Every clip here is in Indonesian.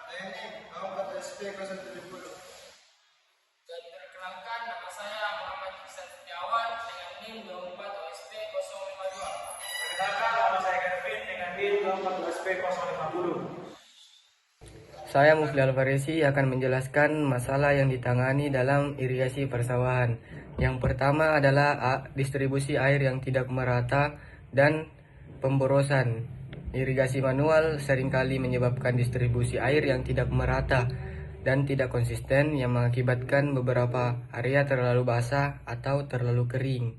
TNI 4SP070. Jadi perkenalkan, nama saya Muhammad Ihsan Setiawan dengan NIM 24OSP052. Perkenalkan, nama saya Kevin dengan NIM 24SP050. Saya Mufli Alvarezi akan menjelaskan masalah yang ditangani dalam irigasi persawahan. Yang pertama adalah distribusi air yang tidak merata dan pemborosan. Irigasi manual seringkali menyebabkan distribusi air yang tidak merata dan tidak konsisten yang mengakibatkan beberapa area terlalu basah atau terlalu kering.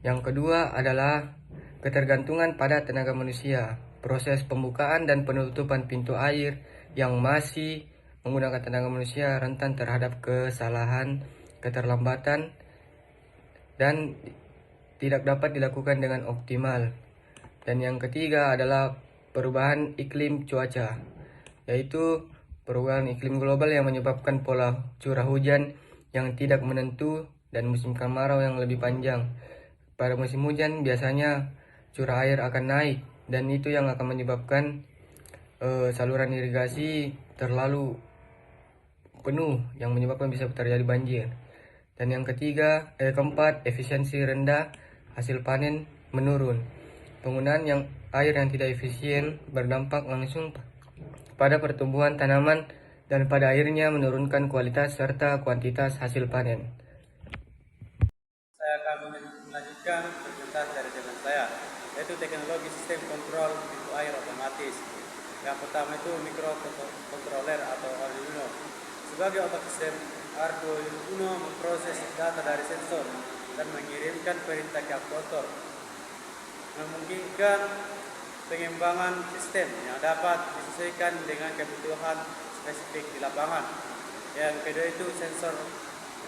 Yang kedua adalah ketergantungan pada tenaga manusia. Proses pembukaan dan penutupan pintu air yang masih menggunakan tenaga manusia rentan terhadap kesalahan, keterlambatan, dan tidak dapat dilakukan dengan optimal. Dan yang ketiga adalah perubahan iklim cuaca, yaitu perubahan iklim global yang menyebabkan pola curah hujan yang tidak menentu dan musim kemarau yang lebih panjang. Pada musim hujan biasanya curah air akan naik dan itu yang akan menyebabkan saluran irigasi terlalu penuh yang menyebabkan bisa terjadi banjir. Dan yang keempat, efisiensi rendah, hasil panen menurun. Penggunaan air yang tidak efisien berdampak langsung pada pertumbuhan tanaman dan pada akhirnya menurunkan kualitas serta kuantitas hasil panen. Saya akan melanjutkan presentasi dari teman saya, yaitu teknologi sistem kontrol pintu air otomatis. Yang pertama itu microcontroller atau Arduino. Sebagai otak sistem, Arduino memproses data dari sensor dan mengirimkan perintah ke aktuator, memungkinkan pengembangan sistem yang dapat disesuaikan dengan kebutuhan spesifik di lapangan. Yang kedua itu sensor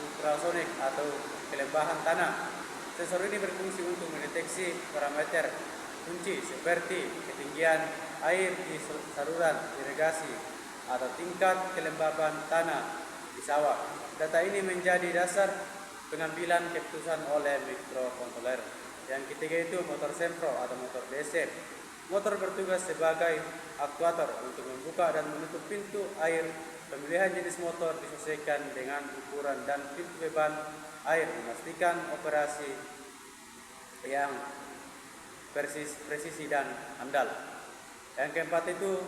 ultrasonik atau kelembahan tanah. Sensor ini berfungsi untuk mendeteksi parameter kunci seperti ketinggian air di saluran irigasi atau tingkat kelembaban tanah di sawah. Data ini menjadi dasar pengambilan keputusan oleh microcontroller. Yang ketiga itu motor sempro atau motor DC. Motor bertugas sebagai aktuator untuk membuka dan menutup pintu air. Pemilihan jenis motor disesuaikan dengan ukuran dan pintu beban air, memastikan operasi yang presisi dan andal. Yang keempat itu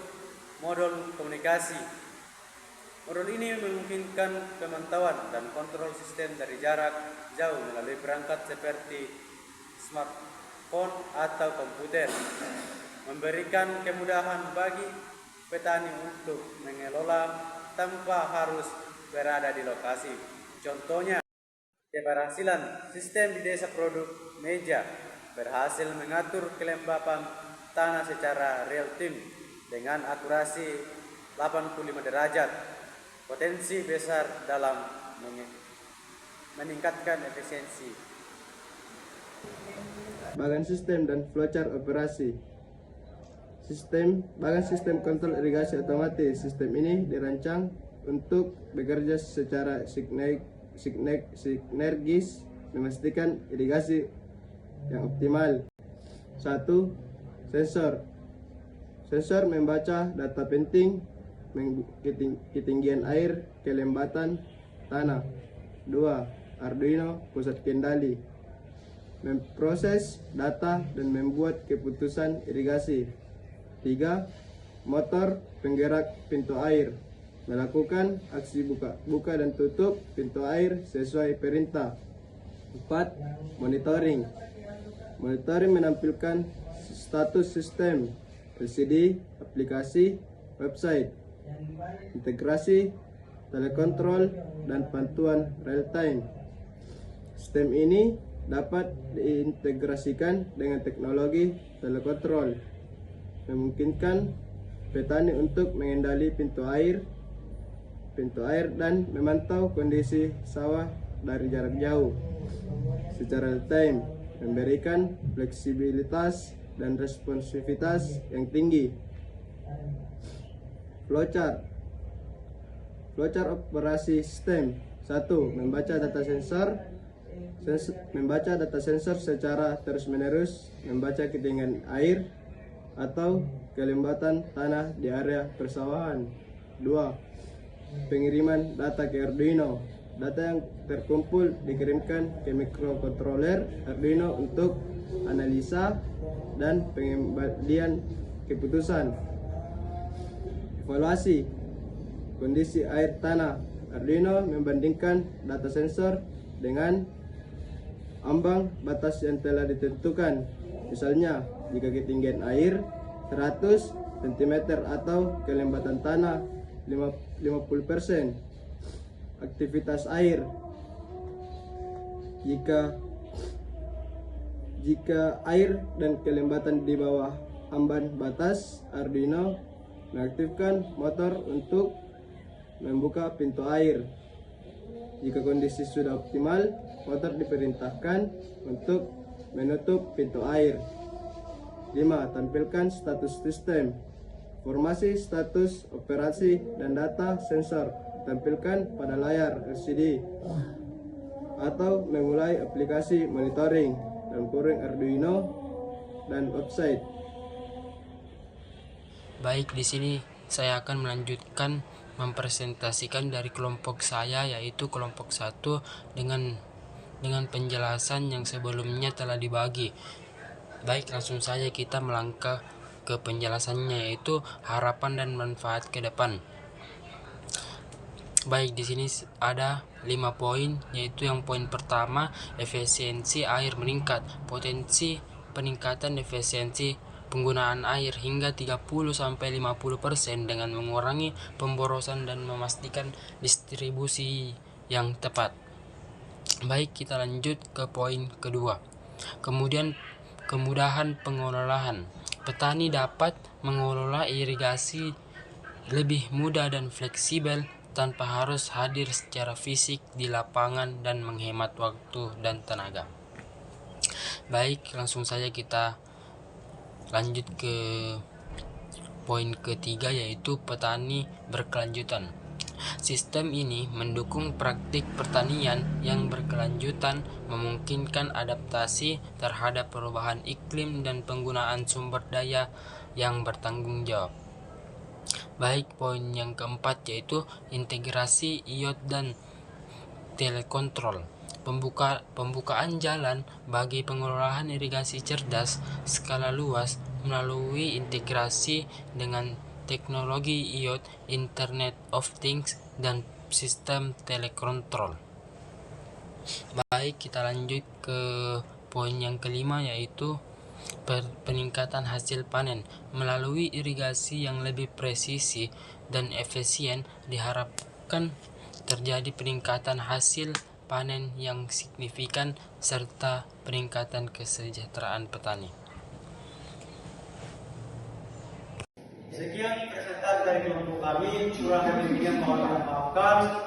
modul komunikasi. Modul ini memungkinkan pemantauan dan kontrol sistem dari jarak jauh melalui perangkat seperti smartphone atau komputer, memberikan kemudahan bagi petani untuk mengelola tanpa harus berada di lokasi. Contohnya, keberhasilan sistem di desa produk meja berhasil mengatur kelembapan tanah secara real time dengan akurasi 85 derajat. Potensi besar dalam meningkatkan efisiensi. Bagan sistem dan flowchart operasi. Bagan sistem kontrol irigasi otomatis. Sistem ini dirancang untuk bekerja secara sinergis, memastikan irigasi yang optimal. 1. Sensor. Sensor membaca data penting, ketinggian air, kelembatan tanah. 2. Arduino pusat kendali, memproses data dan membuat keputusan irigasi. 3. Motor penggerak pintu air, melakukan aksi buka dan tutup pintu air sesuai perintah. 4. Monitoring. Monitoring menampilkan status sistem, LCD, aplikasi, website, integrasi, telekontrol, dan bantuan real time. Sistem ini dapat diintegrasikan dengan teknologi telekontrol, memungkinkan petani untuk mengendali pintu air dan memantau kondisi sawah dari jarak jauh secara real time, memberikan fleksibilitas dan responsivitas yang tinggi. Flowchart operasi sistem. 1. Membaca data sensor secara terus-menerus, membaca ketinggian air atau kelembatan tanah di area persawahan. 2. Pengiriman data ke Arduino. Data yang terkumpul dikirimkan ke microcontroller Arduino untuk analisa dan pengembalian keputusan. Evaluasi kondisi air tanah. Arduino membandingkan data sensor dengan ambang batas yang telah ditentukan. Misalnya, jika ketinggian air 100 cm atau kelembatan tanah 50%. Aktivitas air. Jika air dan kelembatan di bawah ambang batas, Arduino mengaktifkan motor untuk membuka pintu air. Jika kondisi sudah optimal, motor diperintahkan untuk menutup pintu air. 5. Tampilkan status sistem. Informasi status operasi dan data sensor tampilkan pada layar LCD atau memulai aplikasi monitoring Arduino dan website. Baik, di sini saya akan melanjutkan mempresentasikan dari kelompok saya, yaitu kelompok 1 dengan penjelasan yang sebelumnya telah dibagi. Baik, langsung saja kita melangkah ke penjelasannya, yaitu harapan dan manfaat ke depan. Baik, di sini ada 5 poin, yaitu yang poin pertama, efisiensi air meningkat. Potensi peningkatan efisiensi penggunaan air hingga 30-50% dengan mengurangi pemborosan dan memastikan distribusi yang tepat. Baik, kita lanjut ke poin kedua. Kemudian kemudahan pengelolaan. Petani dapat mengelola irigasi lebih mudah dan fleksibel tanpa harus hadir secara fisik di lapangan dan menghemat waktu dan tenaga. Baik, langsung saja kita lanjut ke poin ketiga, yaitu petani berkelanjutan. Sistem ini mendukung praktik pertanian yang berkelanjutan, memungkinkan adaptasi terhadap perubahan iklim dan penggunaan sumber daya yang bertanggung jawab. Baik, poin yang keempat yaitu integrasi IoT dan telekontrol. Pembukaan jalan bagi pengelolaan irigasi cerdas skala luas melalui integrasi dengan teknologi IoT, Internet of Things, dan sistem telekontrol. Baik, kita lanjut ke poin yang kelima, yaitu peningkatan hasil panen. Melalui irigasi yang lebih presisi dan efisien, diharapkan terjadi peningkatan hasil panen yang signifikan serta peningkatan kesejahteraan petani. Sekian presentasi dari kelompok kami, kurang lebihnya mohon maafkan.